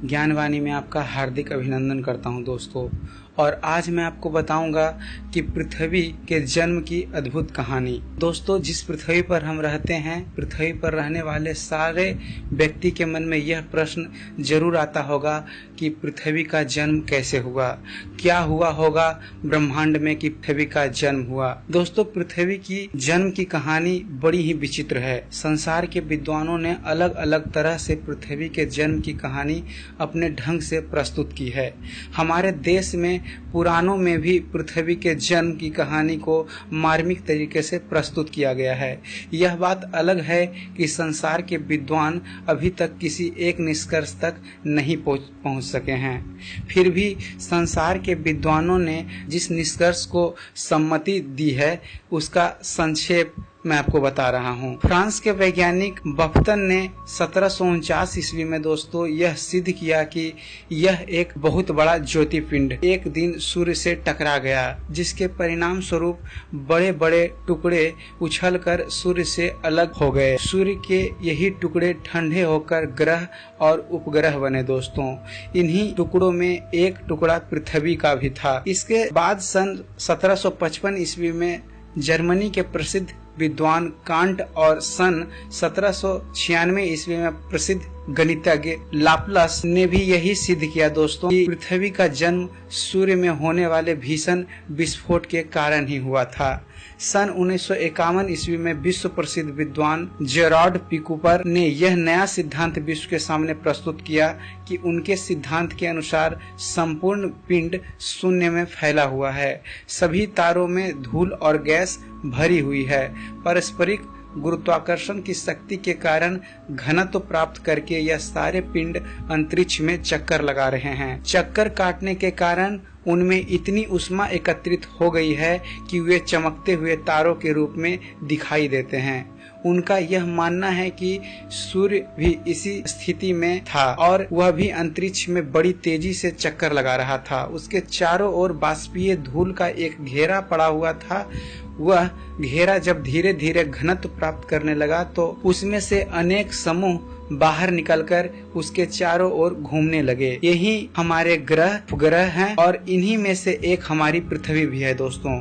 ज्ञानवाणी में आपका हार्दिक अभिनंदन करता हूं दोस्तों। और आज मैं आपको बताऊंगा कि पृथ्वी के जन्म की अद्भुत कहानी। दोस्तों, जिस पृथ्वी पर हम रहते हैं, पृथ्वी पर रहने वाले सारे व्यक्ति के मन में यह प्रश्न जरूर आता होगा कि पृथ्वी का जन्म कैसे हुआ, क्या हुआ होगा ब्रह्मांड में कि पृथ्वी का जन्म हुआ। दोस्तों, पृथ्वी की जन्म की कहानी बड़ी ही विचित्र है। संसार के विद्वानों ने अलग अलग तरह से पृथ्वी के जन्म की कहानी अपने ढंग से प्रस्तुत की है। हमारे देश में पुराणों में भी पृथ्वी के जन्म की कहानी को मार्मिक तरीके से प्रस्तुत किया गया है। यह बात अलग है कि संसार के विद्वान अभी तक किसी एक निष्कर्ष तक नहीं पहुंच सके हैं। फिर भी संसार के विद्वानों ने जिस निष्कर्ष को सम्मति दी है उसका संक्षेप मैं आपको बता रहा हूँ। फ्रांस के वैज्ञानिक बफ्तन ने 1749 ईस्वी में दोस्तों यह सिद्ध किया कि यह एक बहुत बड़ा ज्योतिपिंड एक दिन सूर्य से टकरा गया, जिसके परिणाम स्वरूप बड़े बड़े टुकड़े उछलकर सूर्य से अलग हो गए। सूर्य के यही टुकड़े ठंडे होकर ग्रह और उपग्रह बने दोस्तों। इन्हीं टुकड़ों में एक टुकड़ा पृथ्वी का भी था। इसके बाद सन 1755 ईस्वी में जर्मनी के प्रसिद्ध विद्वान कांट और सन 1796 ईस्वी में प्रसिद्ध गणितज्ञ लाप्लास ने भी यही सिद्ध किया दोस्तों कि पृथ्वी का जन्म सूर्य में होने वाले भीषण विस्फोट के कारण ही हुआ था। सन 1951 ईस्वी में विश्व प्रसिद्ध विद्वान जेरार्ड पिकुपर ने यह नया सिद्धांत विश्व के सामने प्रस्तुत किया कि उनके सिद्धांत के अनुसार संपूर्ण पिंड शून्य में फैला हुआ है। सभी तारों में धूल और गैस भरी हुई है। पारस्परिक गुरुत्वाकर्षण की शक्ति के कारण घनत्व प्राप्त करके यह सारे पिंड अंतरिक्ष में चक्कर लगा रहे हैं। चक्कर काटने के कारण उनमें इतनी ऊष्मा एकत्रित हो गई है कि वे चमकते हुए तारों के रूप में दिखाई देते हैं। उनका यह मानना है कि सूर्य भी इसी स्थिति में था और वह भी अंतरिक्ष में बड़ी तेजी से चक्कर लगा रहा था। उसके चारों ओर बाष्पीय धूल का एक घेरा पड़ा हुआ था। वह घेरा जब धीरे धीरे घनत्व प्राप्त करने लगा तो उसमें से अनेक समूह बाहर निकलकर उसके चारों ओर घूमने लगे। यही हमारे ग्रह उपग्रह हैं और इन्हीं में से एक हमारी पृथ्वी भी है दोस्तों,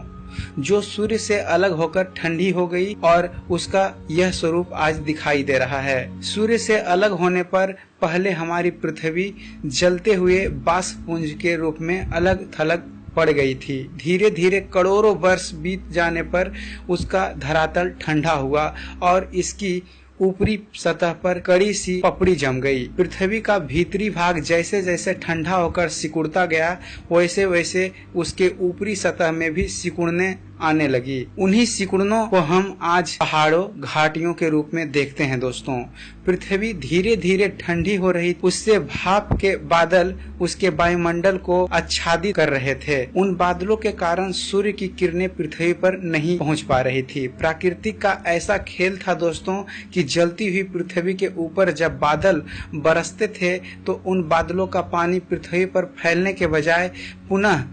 जो सूर्य से अलग होकर ठंडी हो गई और उसका यह स्वरूप आज दिखाई दे रहा है। सूर्य से अलग होने पर पहले हमारी पृथ्वी जलते हुए बाष्पपुंज के रूप में अलग थलग पड़ गई थी। धीरे धीरे करोड़ों वर्ष बीत जाने पर उसका धरातल ठंडा हुआ और इसकी ऊपरी सतह पर कड़ी सी पपड़ी जम गई। पृथ्वी का भीतरी भाग जैसे जैसे ठंडा होकर सिकुड़ता गया वैसे वैसे उसके ऊपरी सतह में भी सिकुड़ने आने लगी। उन्हीं सिकुड़नों को हम आज पहाड़ों घाटियों के रूप में देखते हैं दोस्तों। पृथ्वी धीरे धीरे ठंडी हो रही, उससे भाप के बादल उसके वायुमंडल को आच्छादित कर रहे थे। उन बादलों के कारण सूर्य की किरणें पृथ्वी पर नहीं पहुंच पा रही थी। प्राकृतिक का ऐसा खेल था दोस्तों कि जलती हुई पृथ्वी के ऊपर जब बादल बरसते थे तो उन बादलों का पानी पृथ्वी पर फैलने के बजाय पुनः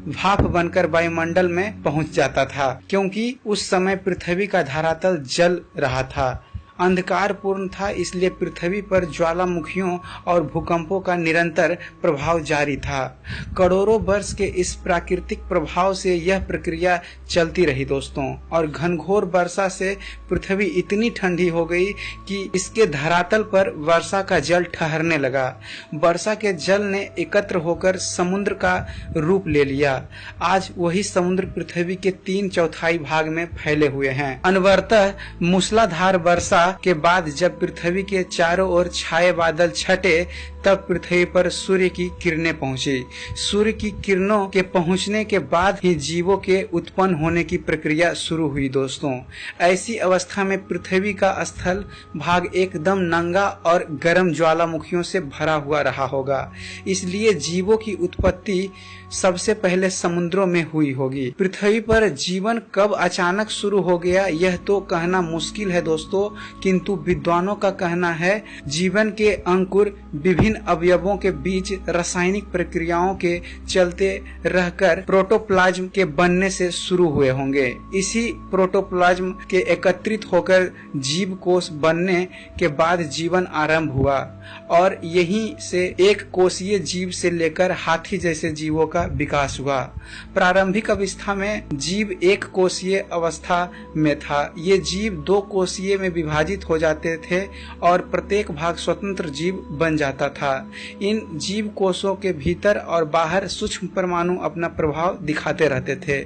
भाप बनकर वायुमंडल में पहुंच जाता था, क्योंकि उस समय पृथ्वी का धरातल जल रहा था, अंधकारपूर्ण था। इसलिए पृथ्वी पर ज्वालामुखियों और भूकंपों का निरंतर प्रभाव जारी था। करोड़ों वर्ष के इस प्राकृतिक प्रभाव से यह प्रक्रिया चलती रही दोस्तों, और घनघोर वर्षा से पृथ्वी इतनी ठंडी हो गई कि इसके धरातल पर वर्षा का जल ठहरने लगा। वर्षा के जल ने एकत्र होकर समुद्र का रूप ले लिया। आज वही समुद्र पृथ्वी के 3/4 भाग में फैले हुए हैं। अनवरतः मूसलाधार वर्षा के बाद जब पृथ्वी के चारों ओर छाए बादल छटे तब पृथ्वी पर सूर्य की किरणें पहुंची। सूर्य की किरणों के पहुंचने के बाद ही जीवों के उत्पन्न होने की प्रक्रिया शुरू हुई दोस्तों। ऐसी अवस्था में पृथ्वी का स्थल भाग एकदम नंगा और गर्म ज्वालामुखियों से भरा हुआ रहा होगा। इसलिए जीवों की उत्पत्ति सबसे पहले समुद्रों में हुई होगी। पृथ्वी पर जीवन कब अचानक शुरू हो गया यह तो कहना मुश्किल है दोस्तों, किंतु विद्वानों का कहना है जीवन के अंकुर विभिन्न अवयवों के बीच रासायनिक प्रक्रियाओं के चलते रहकर प्रोटोप्लाज्म के बनने से शुरू हुए होंगे। इसी प्रोटोप्लाज्म के एकत्रित होकर जीव कोष बनने के बाद जीवन आरंभ हुआ और यहीं से एक कोषीय जीव से लेकर हाथी जैसे जीवों का विकास हुआ। प्रारंभिक अवस्था में जीव एक कोषीय अवस्था में था। ये जीव दो कोषीय में विभाजित हो जाते थे और प्रत्येक भाग स्वतंत्र जीव बन जाता था। इन जीव कोषों के भीतर और बाहर सूक्ष्म परमाणु अपना प्रभाव दिखाते रहते थे।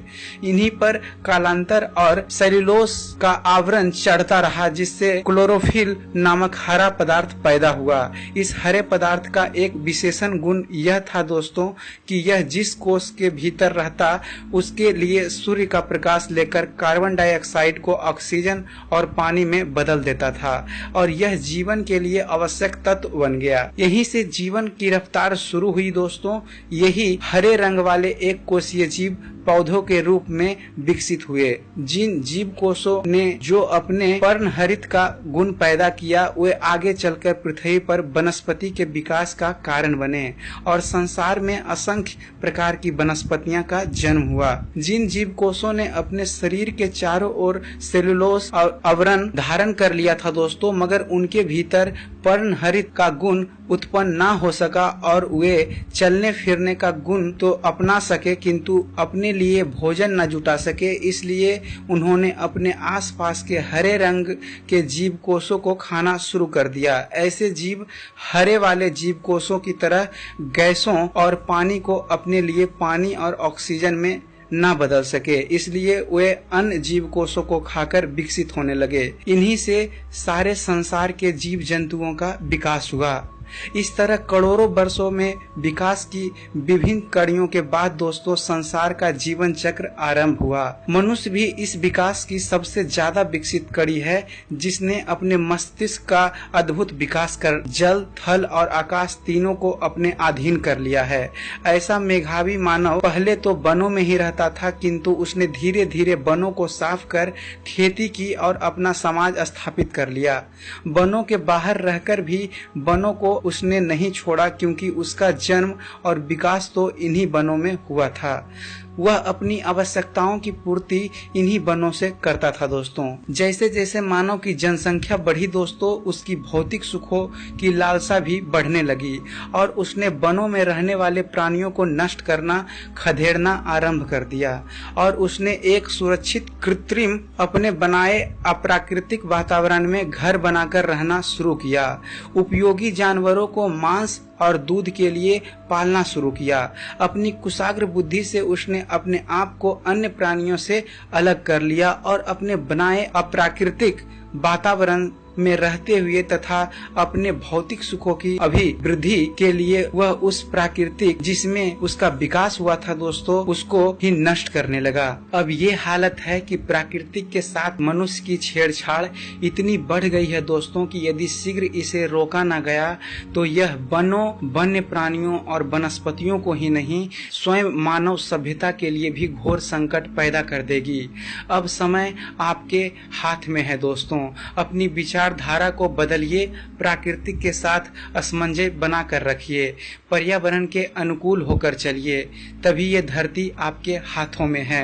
इन्हीं पर कालांतर और सेल्यूलोस का आवरण चढ़ता रहा, जिससे क्लोरोफिल नामक हरा पदार्थ पैदा हुआ। इस हरे पदार्थ का एक विशेषण गुण यह था दोस्तों कि यह जिस कोष के भीतर रहता उसके लिए सूर्य का प्रकाश लेकर कार्बन डाइऑक्साइड को ऑक्सीजन और पानी में बदल देता था और यह जीवन के लिए आवश्यक तत्व बन गया। यहीं से जीवन की रफ्तार शुरू हुई दोस्तों। यही हरे रंग वाले एक कोषीय जीव पौधों के रूप में विकसित हुए। जिन जीव कोषों ने जो अपने पर्णहरित का गुण पैदा किया वे आगे चलकर पृथ्वी पर वनस्पति के विकास का कारण बने और संसार में असंख्य प्रकार की वनस्पतियां का जन्म हुआ। जिन जीव कोषों ने अपने शरीर के चारों ओर सेल्यूलोस और आवरण धारण कर लिया था दोस्तों, मगर उनके भीतर पर्णहरित का गुण उत्पन्न ना हो सका और वे चलने फिरने का गुण तो अपना सके किंतु अपने लिए भोजन न जुटा सके, इसलिए उन्होंने अपने आसपास के हरे रंग के जीव कोषों को खाना शुरू कर दिया। ऐसे जीव हरे वाले जीव कोषों की तरह गैसों और पानी को अपने लिए पानी और ऑक्सीजन में ना बदल सके, इसलिए वे अन्य जीव कोषों को खाकर विकसित होने लगे। इन्हीं से सारे संसार के जीव जंतुओं का विकास हुआ। इस तरह करोड़ों वर्षों में विकास की विभिन्न कड़ियों के बाद दोस्तों संसार का जीवन चक्र आरंभ हुआ। मनुष्य भी इस विकास की सबसे ज्यादा विकसित कड़ी है, जिसने अपने मस्तिष्क का अद्भुत विकास कर जल, थल और आकाश तीनों को अपने अधीन कर लिया है। ऐसा मेधावी मानव पहले तो वनों में ही रहता था, किंतु उसने धीरे धीरे वनों को साफ कर खेती की और अपना समाज स्थापित कर लिया। वनों के बाहर रहकर भी वनों को उसने नहीं छोड़ा, क्योंकि उसका जन्म और विकास तो इन्हीं वनों में हुआ था। वह अपनी आवश्यकताओं की पूर्ति इन्हीं वनों से करता था दोस्तों। जैसे जैसे मानव की जनसंख्या बढ़ी दोस्तों, उसकी भौतिक सुखों की लालसा भी बढ़ने लगी और उसने वनों में रहने वाले प्राणियों को नष्ट करना, खदेड़ना आरंभ कर दिया और उसने एक सुरक्षित कृत्रिम अपने बनाए अप्राकृतिक वातावरण में घर बनाकर रहना शुरू किया। उपयोगी जानवरों को मांस और दूध के लिए पालना शुरू किया। अपनी कुशाग्र बुद्धि से उसने अपने आप को अन्य प्राणियों से अलग कर लिया और अपने बनाए अप्राकृतिक वातावरण में रहते हुए तथा अपने भौतिक सुखों की अभिवृद्धि के लिए वह उस प्राकृतिक जिसमें उसका विकास हुआ था दोस्तों, उसको ही नष्ट करने लगा। अब ये हालत है कि प्राकृतिक के साथ मनुष्य की छेड़छाड़ इतनी बढ़ गई है दोस्तों कि यदि शीघ्र इसे रोका न गया तो यह वनों, वन्य प्राणियों और वनस्पतियों को ही नहीं, स्वयं मानव सभ्यता के लिए भी घोर संकट पैदा कर देगी। अब समय आपके हाथ में है दोस्तों। अपनी विचारधारा को बदलिए, प्राकृतिक के साथ असमंजस बना कर रखिए, पर्यावरण के अनुकूल होकर चलिए, तभी ये धरती आपके हाथों में है।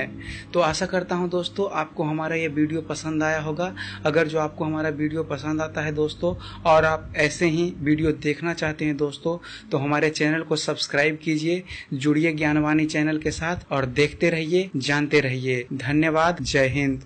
तो आशा करता हूं दोस्तों आपको हमारा ये वीडियो पसंद आया होगा। अगर जो आपको हमारा वीडियो पसंद आता है दोस्तों और आप ऐसे ही वीडियो देखना चाहते हैं दोस्तों, तो हमारे चैनल को सब्सक्राइब कीजिए, जुड़िए ज्ञानवाणी चैनल के साथ और देखते रहिए, जानते रहिए। धन्यवाद। जय हिंद।